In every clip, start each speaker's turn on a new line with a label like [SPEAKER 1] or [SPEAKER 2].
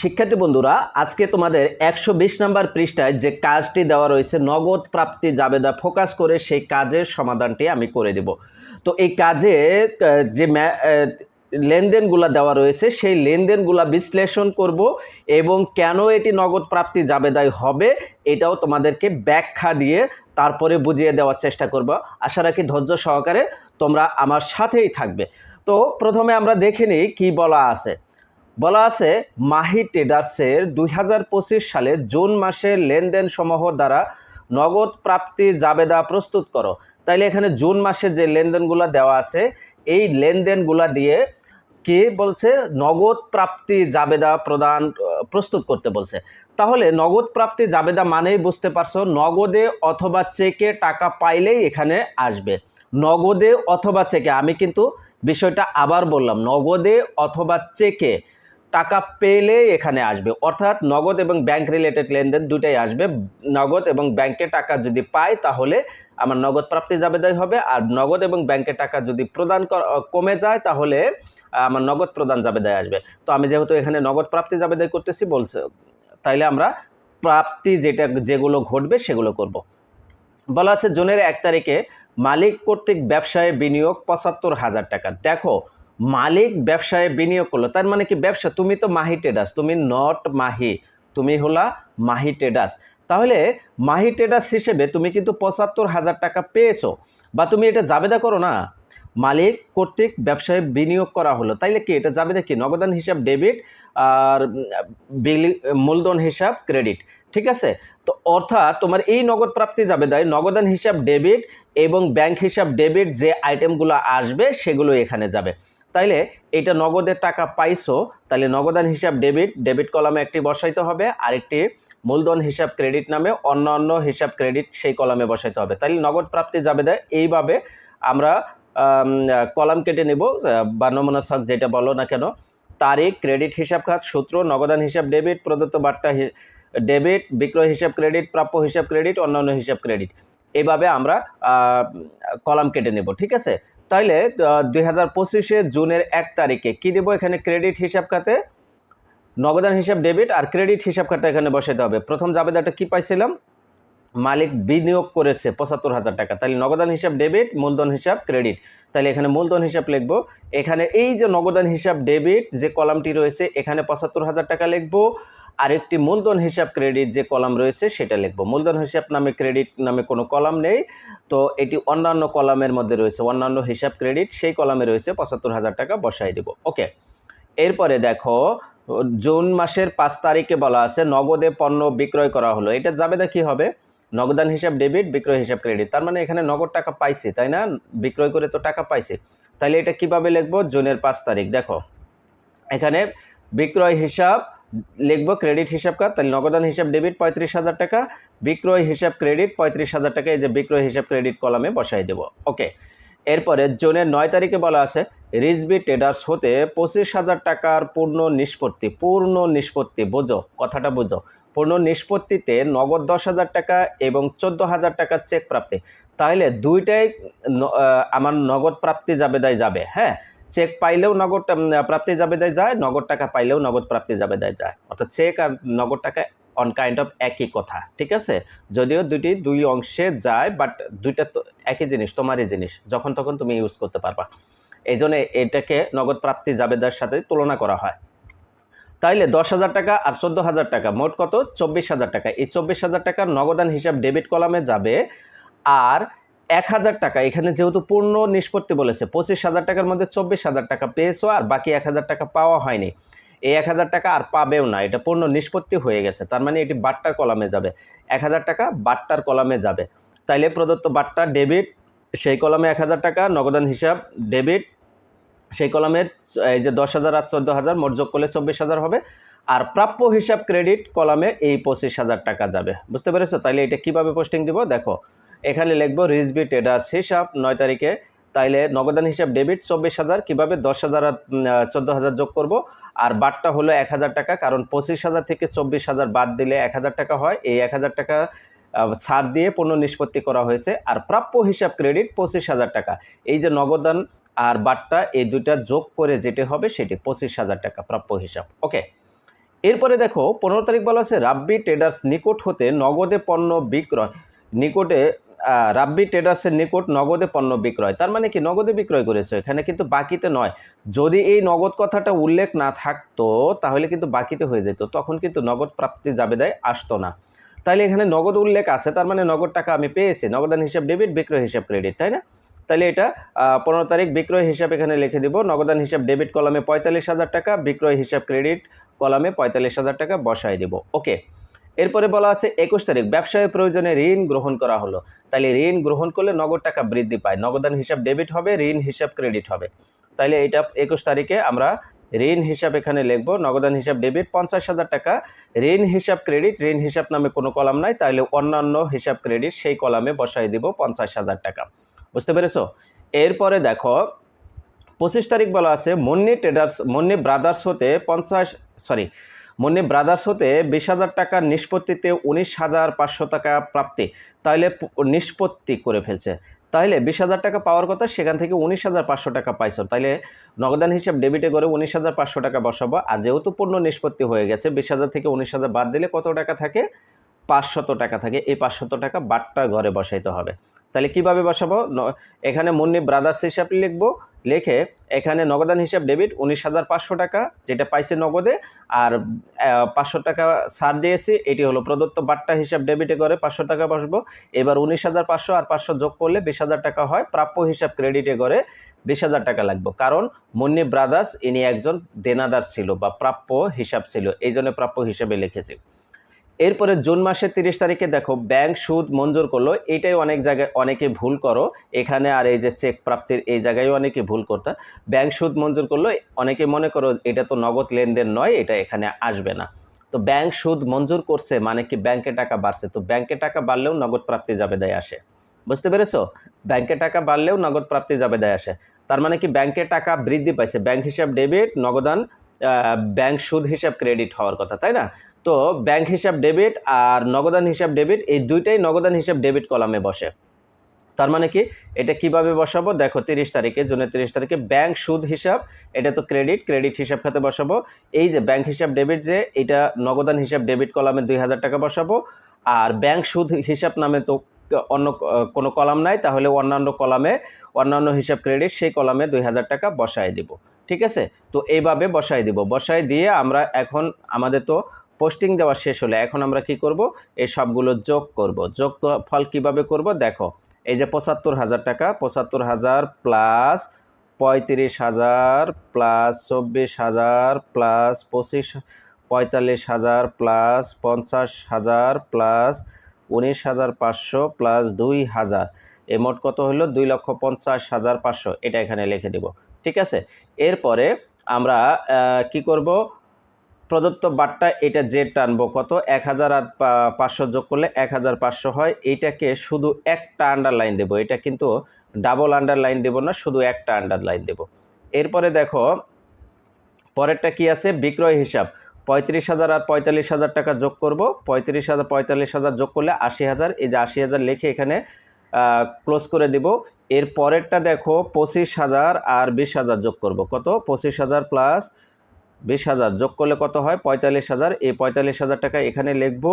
[SPEAKER 1] শিক্ষার্থী বন্ধুরা, আজকে তোমাদের ১২০ নম্বর পৃষ্ঠায় যে কাজটি দেওয়া রয়েছে নগদ প্রাপ্তি জাবেদা ফোকাস করে সেই কাজের সমাধানটি আমি করে দেব। তো এই কাজে যে লেনদেনগুলা দেওয়া রয়েছে সেই লেনদেনগুলা বিশ্লেষণ করব এবং কেন এটি নগদ প্রাপ্তি জাবেদায় হবে এটাও তোমাদেরকে ব্যাখ্যা দিয়ে তারপরে বুঝিয়ে দেওয়ার চেষ্টা করব। আশা রাখি ধৈর্য সহকারে তোমরা আমার সাথেই থাকবে। তো প্রথমে আমরা দেখে নিই কী বলা আছে। বলা আছে মাহি ট্রেডার্সের ২০২৫ সালে জুন মাসের লেনদেন সমূহ দ্বারা নগদ প্রাপ্তি জাবেদা প্রস্তুত করো। তাইলে এখানে জুন মাসে যে লেনদেনগুলো দেওয়া আছে এই লেনদেনগুলো দিয়ে কি বলছে, নগদ প্রাপ্তি জাবেদা প্রস্তুত করতে বলছে। তাহলে নগদ প্রাপ্তি জাবেদা মানেই বুঝতে পারছো নগদে অথবা চেকে টাকা পাইলেই এখানে আসবে। নগদে অথবা চেকে, আমি কিন্তু বিষয়টা আবার বললাম, নগদে অথবা চেকে টাকা পেলে এখানে আসবে, অর্থাৎ নগদ এবং ব্যাংক রিলেটেড লেনদেন দুটাই আসবে। নগদ এবং ব্যাংকে টাকা যদি পাই তাহলে আমার নগদ প্রাপ্তি জাবেদাই হবে, আর নগদ এবং ব্যাংকে টাকা যদি প্রদান কমে যায় তাহলে আমার নগদ প্রদান জাবেদায় আসবে। তো আমি যেহেতু এখানে নগদ প্রাপ্তি জাবেদাই করতেছি বলছে, তাইলে আমরা প্রাপ্তি যেগুলো ঘটবে সেগুলো করব। বলা আছে জুনের ১ তারিখে মালিক কর্তৃক ব্যবসায় বিনিয়োগ ৭৫,০০০ টাকা। দেখো, মালিক ব্যবসায় বিনিয়োগ করলো, তার মানে কি ব্যবসা, তুমি তো মাহি ট্রেডার্স, তুমি নট মাহি, তুমি হলা মাহি ট্রেডার্স। তাহলে মাহি ট্রেডার্স হিসেবে তুমি কিন্তু ৭৫,০০০ টাকা পেয়েছো, বা তুমি এটা জাবেদা করো না, মালিক কর্তৃক ব্যবসায় বিনিয়োগ করা হলো, তাইলে কি এটা জাবেদা কি, নগদান হিসাব ডেবিট আর মূলধন হিসাব ক্রেডিট। ঠিক আছে, তো অর্থাৎ তোমার এই নগদ প্রাপ্তি জাবেদায় নগদান হিসাব ডেবিট এবং ব্যাংক হিসাব ডেবিট যে আইটেমগুলো আসবে সেগুলো এখানে যাবে। তাইলে এটা নগদের টাকা পাইছো, তাহলে নগদান হিসাব ডেবিট কলামে একটি বসাইতে হবে, আরেকটি মূলধন হিসাব ক্রেডিট নামে অন্যান্য হিসাব ক্রেডিট সেই কলামে বসাইতে হবে। তাইলে নগদ প্রাপ্তি জাবেদায় এইভাবে আমরা কলাম কেটে নেব বা নমুনা ছক যেটা বলো না কেন, তারিখ, ক্রেডিট হিসাব খাত, সূত্র, নগদান হিসাব ডেবিট, প্রদত্ত বার্তা ডেবিট, বিক্রয় হিসাব ক্রেডিট, প্রাপ্য হিসাব ক্রেডিট, অন্যান্য হিসাব ক্রেডিট, এইভাবে আমরা কলাম কেটে নেব। ঠিক আছে, তাইলে ২০২৫ জুনের ১ তারিখে কি দেব, এখানে ক্রেডিট হিসাব খাতে নগদান হিসাব ডেবিট আর ক্রেডিট হিসাব খাতে এখানে বসাইতে হবে। প্রথম জাবেদাটা কি পাইছিলাম, মালিক বিনিয়োগ করেছে ৭৫,০০০ টাকা, তাহলে নগদান হিসাব ডেবিট, মূলধন হিসাব ক্রেডিট, তাহলে এখানে মূলধন হিসাব লিখবো। এখানে এই যে নগদান হিসাব ডেবিট যে কলামটি রয়েছে এখানে ৭৫,০০০ টাকা লিখবো, আরেকটি মূলধন হিসাব ক্রেডিট যে কলাম রয়েছে সেটা লিখবো। মূলধন হিসাব নামে ক্রেডিট নামে কোনো কলাম নেই, তো এটি অন্যান্য কলামের মধ্যে রয়েছে, অন্যান্য হিসাব ক্রেডিট সেই কলামে রয়েছে, ৭৫,০০০ টাকা বসাই দেব। ওকে, এরপরে দেখো জুন মাসের ৫ তারিখে বলা আছে নগদে পণ্য বিক্রয় করা হলো, এটা জাবেদা কি হবে, নগদান হিসাব ডেবিট, বিক্রয় হিসাব ক্রেডিট, তার মানে এখানে নগদ টাকা পাইছি, তাই না, বিক্রয় করে তো টাকা পাইছি। তাহলে এটা কিভাবে লিখবো, জুনের ৫ তারিখ, দেখো এখানে বিক্রয় হিসাব লিখবো, ক্রেডিট হিসাব কার, তাহলে নগদান হিসাব ডেবিট ৩৫,০০০ টাকা, বিক্রয় হিসাব ক্রেডিট ৩৫,০০০ টাকা, এই যে বিক্রয় হিসাব ক্রেডিট কলামে বসাই দেবো। ওকে, এরপরে জুনের ৯ তারিখে বলা আছে রিজবি ট্রেডার্স হতে ২৫,০০০ টাকার পূর্ণ নিষ্পত্তি, বোঝো কথাটা বোঝো, পূর্ণ নিষ্পত্তিতে নগদ ১০,০০০ টাকা এবং ১৪,০০০ টাকার চেক প্রাপ্তি। তাহলে দুইটাই আমার নগদ প্রাপ্তি জাবেদায় যাবে। হ্যাঁ, চেক পাইলেও নগদ প্রাপ্তি জাবেদায় যায়, নগদ টাকা পাইলেও নগদ প্রাপ্তি জাবেদায় যায়, অর্থাৎ চেক আর নগদ টাকা অন কাইন্ড অফ একই কথা। ঠিক আছে, যদিও দুই অংশে যায়, বাট দুইটা তো একই জিনিস, তোমারই জিনিস, যখন তখন তুমি ইউজ করতে পারবা, এই জন্য এটাকে নগদ প্রাপ্তি জাবেদার সাথে তুলনা করা হয়। তাইলে ১০,০০০ টাকা আর ১৪,০০০ টাকা, মোট কত, ২৪,০০০ টাকা। এই ২৪,০০০ টাকা নগদান হিসাব ডেবিট কলামে যাবে, আর ১,০০০ টাকা এখানে যেহেতু পূর্ণ নিষ্পত্তি বলেছে, ২৫,০০০ টাকার মধ্যে ২৪,০০০ টাকা পেয়েছো আর বাকি ১,০০০ টাকা পাওয়া হয়নি, এই ১,০০০ টাকা আর পাবেও না, এটা পূর্ণ নিষ্পত্তি হয়ে গেছে, তার মানে এটি বাট্টার কলামে যাবে, ১,০০০ টাকা বাট্টার কলামে যাবে। তাইলে প্রদত্ত বাট্টা ডেবিট সেই কলামে ১,০০০ টাকা, নগদান হিসাব ডেবিট সেই কলামে এই যে ১০,০০০ আর ১৪,০০০ মোট যোগ করলে ২৪,০০০ হবে, আর প্রাপ্য হিসাব ক্রেডিট কলামে এই ২৫,০০০ টাকা যাবে। বুঝতে পেরেছো? তাইলে এটা কিভাবে পোস্টিং দিব, দেখো এখানে লিখবো রিজবি ট্রেডার্স হিসাব ৯ তারিখে, তাইলে নগদান হিসাব ডেবিট ২৪,০০০, কীভাবে ১০,০০০ আর ১৪,০০০ যোগ করব, আর বাটটা হলো ১,০০০ টাকা, কারণ ২৫,০০০ থেকে ২৪,০০০ বাদ দিলে ১,০০০ টাকা হয়, এই ১,০০০ টাকা ছাড় দিয়ে পণ্য নিষ্পত্তি করা হয়েছে। আর প্রাপ্য হিসাব ক্রেডিট ২৫,০০০ টাকা, এই যে নগদান আর বাট্টা এই দুইটা যোগ করে যেটি হবে সেটি ২৫,০০০ টাকা প্রাপ্য হিসাব। ওকে, এরপরে দেখো 15 তারিখ বলা আছে রাব্বি ট্রেডার্স নিকট হতে নগদে পণ্য বিক্রয় নিকটে রাব্বি ট্রেডার্সের নিকট নগদে পণ্য বিক্রয়, তার মানে কি নগদে বিক্রয় করেছে, এখানে কিন্তু বাকিতে নয়। যদি এই নগদ কথাটা উল্লেখ না থাকতো তাহলে কিন্তু বাকিতে হয়ে যেত, তখন কিন্তু নগদ প্রাপ্তি জাবেদায় আসতো না। তাইলে এখানে নগদ উল্লেখ আছে, তার মানে নগদ টাকা আমি পেয়েছি, নগদান হিসাব ডেবিট, বিক্রয় হিসাব ক্রেডিট, তাই না? তাহলে এটা 15 তারিখ বিক্রয় হিসাব এখানে লিখে দিব, নগদান হিসাব ডেবিট কলামে 45,000 টাকা, বিক্রয় হিসাব ক্রেডিট কলামে 45,000 টাকা বসাই দিব। ওকে, এরপরে বলা আছে 21 তারিখ ব্যবসায় প্রয়োজনে ঋণ গ্রহণ করা হলো। তাহলে ঋণ গ্রহণ করলে নগদ টাকা বৃদ্ধি পায়, নগদান হিসাব ডেবিট হবে, ঋণ হিসাব ক্রেডিট হবে। তাহলে এটা 21 তারিখে আমরা ঋণ হিসাব এখানে লিখবো, নগদান হিসাব ডেবিট 50,000 টাকা, ঋণ হিসাব ক্রেডিট, ঋণ হিসাব নামে কোনো কলাম নাই, তাহলে অন্যান্য হিসাব ক্রেডিট সেই কলামে বসাই দিব 50,000 টাকা। বুঝতে পেরেছো? এরপরে দেখো 25 তারিখ বলা আছে মুন্নি ব্রাদার্স হতে 20,000 টাকার নিষ্পত্তিতে 19,500 টাকা প্রাপ্তি, তাহলে নিষ্পত্তি করে ফেলছে। তাহলে 20,000 টাকা পাওয়ার কথা, সেখান থেকে 19,500 টাকা পাইছো, তাহলে নগদান হিসাব ডেবিটে করে 19,500 টাকা বসাবো। আর যেহেতু পূর্ণ নিষ্পত্তি হয়ে গেছে, 20,000 থেকে 19,000 বাদ দিলে কত টাকা থাকে? 500 টাকা থাকে। এই 500 টাকা বাট্টা ঘরে বসাইতে হবে। তাহলে কিভাবে বসাবো? এখানে মুন্নি ব্রাদার্স হিসাব লিখবো, লিখে এখানে নগদান হিসাব ডেবিট 19,500 টাকা যেটা পাইছে নগদে, আর 500 টাকা ছাড় দিয়েছি, এটি হলো প্রদত্ত বাট্টা হিসাব ডেবিটে করে 500 টাকা বসবো। এবার 19,500 আর 500 যোগ করলে 20,000 টাকা হয়, প্রাপ্য হিসাব ক্রেডিটে করে 20,000 টাকা লাগবে, কারণ মুন্নি ব্রাদার্স ইনি একজন দেনাদার ছিল বা প্রাপ্য হিসাব ছিল, এই জন্য প্রাপ্য হিসাবে লিখেছি। এরপরে জুন মাসের 30 তারিখে দেখো ব্যাংক সুদ মঞ্জুর করলো, এইটাই অনেক জায়গায় অনেকে ভুল করো এখানে, আর এই যে চেক প্রাপ্তির এই জায়গায় অনেকে ভুল করতে, ব্যাংক সুদ মঞ্জুর করলো, অনেকে মনে করো এটা তো নগদ লেনদেন নয়, এটা এখানে আসবে না। তো ব্যাংক সুদ মঞ্জুর করছে মানে কি ব্যাংকে টাকা বাড়ছে, তো ব্যাংকে টাকা বাড়লেও নগদ প্রাপ্তি জাবেদায় আসে। বুঝতে পেরেছো? ব্যাংকে টাকা বাড়লেও নগদ প্রাপ্তি জাবেদায় আসে, তার মানে কি ব্যাংকে টাকা বৃদ্ধি পাইছে, ব্যাংক হিসাব ডেবিট, নগদান ব্যাংক সুদ হিসাব ক্রেডিট হওয়ার কথা, তাই না? তো ব্যাংক হিসাব ডেবিট আর নগদান হিসাব ডেবিট, এই দুইটাই নগদান হিসাব ডেবিট কলামে বসে। তার মানে কি এটা কিভাবে বসাবো? দেখো 30 তারিখে, জুনের 30 তারিখে ব্যাংক সুদ হিসাব, এটা তো ক্রেডিট, ক্রেডিট হিসাব খাতে বসাবো। এই যে ব্যাংক হিসাব ডেবিট, যে এটা নগদান হিসাব ডেবিট কলামে 2,000 টাকা বসাবো, আর ব্যাংক সুদ হিসাব নামে তো অন্য কোনো কলাম নাই, তাহলে অন্যান্য কলামে অন্যান্য হিসাব ক্রেডিট, সেই কলামে 2,000 টাকা বসায় দিব। ঠিক আছে? তো এইভাবে বসাই দিব, বসাই দিয়ে আমরা এখন আমাদের তো পোস্টিং দেওয়া শেষ হলে এখন আমরা কি করব? এই সবগুলো যোগ করব। যোগ ফল কিভাবে করব? দেখো এই যে 75,000 টাকা, 75,000 plus 35,000 plus 24,000 plus 45,000 plus 50,000 plus 19,500 plus 2,000, এই মোট কত হলো? 2,50,500, এটা এখানে লিখে দিব। ঠিক আছে? এরপরে আমরা কি করব? প্রদত্ত বাট্টা এটা যে টানবো কত? 1,000 আর 500 যোগ করলে 1,500 হয়, এইটাকে শুধু একটা আন্ডারলাইন দেব, এটা কিন্তু ডাবল আন্ডারলাইন দেব না, শুধু একটা আন্ডারলাইন দেব। এরপরে দেখো পরেরটা কি আছে? বিক্রয় হিসাব 35,000 আর 45,000 টাকা যোগ করব, 35,000 45,000 যোগ করলে 80,000, এই যে 80,000 লিখে এখানে ক্লোজ করে দিব। এর পরেরটা দেখো 25,000 আর 20,000 যোগ করব, কত? 25,000 প্লাস 20,000 যোগ করলে কত হয়? 45,000, এই 45,000 টাকা এখানে লিখব।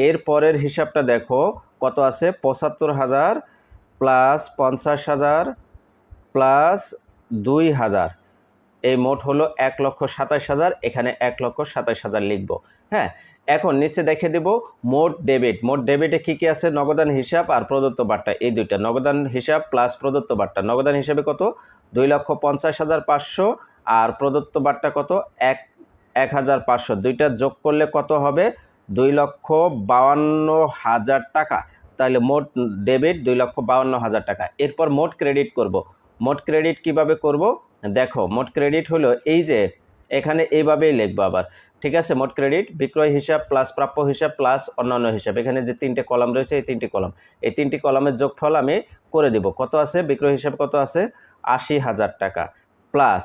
[SPEAKER 1] এর পরের হিসাবটা দেখো কত আছে? 75,000 প্লাস 50,000 প্লাস 2,000, এই মোট হলো 1,27,000, এখানে 1,27,000 লিখব। হ্যাঁ, এখন নিচে দেখে দেব মোট ডেবিট। মোট ডেবিটে কী কী আছে? নগদান হিসাব আর প্রদত্ত বাট্টা, এই দুইটা। নগদান হিসাব প্লাস প্রদত্ত বাট্টা, নগদান হিসাবে কত? 2,50,500 আর প্রদত্ত বাট্টা কত? 1,500, দুইটা যোগ করলে কত হবে? 2,52,000 টাকা। তাহলে মোট ডেবিট 2,52,000 টাকা। এরপর মোট ক্রেডিট করব। মোট ক্রেডিট কিভাবে করব? দেখো মোট ক্রেডিট হলো এই যে এখানে এইভাবেই লিখবো আবার। ঠিক আছে? মোট ক্রেডিট বিক্রয় হিসাব প্লাস প্রাপ্য হিসাব প্লাস অন্যান্য হিসাব, এখানে যে তিনটে কলাম রয়েছে এই তিনটি কলাম, এই তিনটি কলামের যোগফল আমি করে দিব। কত আছে? বিক্রয় হিসাব কত আছে? 80,000 টাকা প্লাস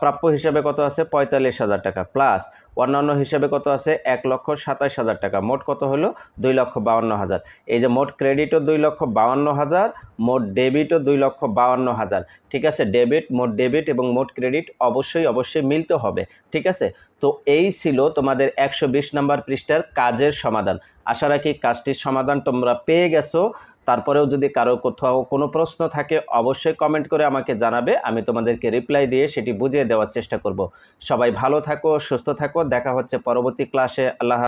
[SPEAKER 1] প্রাপ্য হিসাবে কত আছে 45,000 টাকা, প্লাস অন্যান্য হিসাবে কত আছে 1,27,000 টাকা, মোট কত হলো 2,52,000। এই যে মোট ক্রেডিটও 2,52,000, মোট ডেবিটও 2,52,000। ঠিক আছে, মোট ডেবিট এবং মোট ক্রেডিট অবশ্যই মিলতে হবে। ঠিক আছে, তো এই ছিল তোমাদের 120 নাম্বার পৃষ্ঠার কাজের সমাধান। আশা রাখি কাজটির সমাধান তোমরা পেয়ে গেছো। তারপরেও যদি কারো কোথাও কোনো প্রশ্ন থাকে অবশ্যই কমেন্ট করে আমাকে জানাবে, আমি তোমাদেরকে রিপ্লাই দিয়ে সেটি বুঝিয়ে দেওয়ার চেষ্টা করব। সবাই ভালো থাকো, সুস্থ থাকো, দেখা হচ্ছে পরবর্তী ক্লাসে। আল্লাহ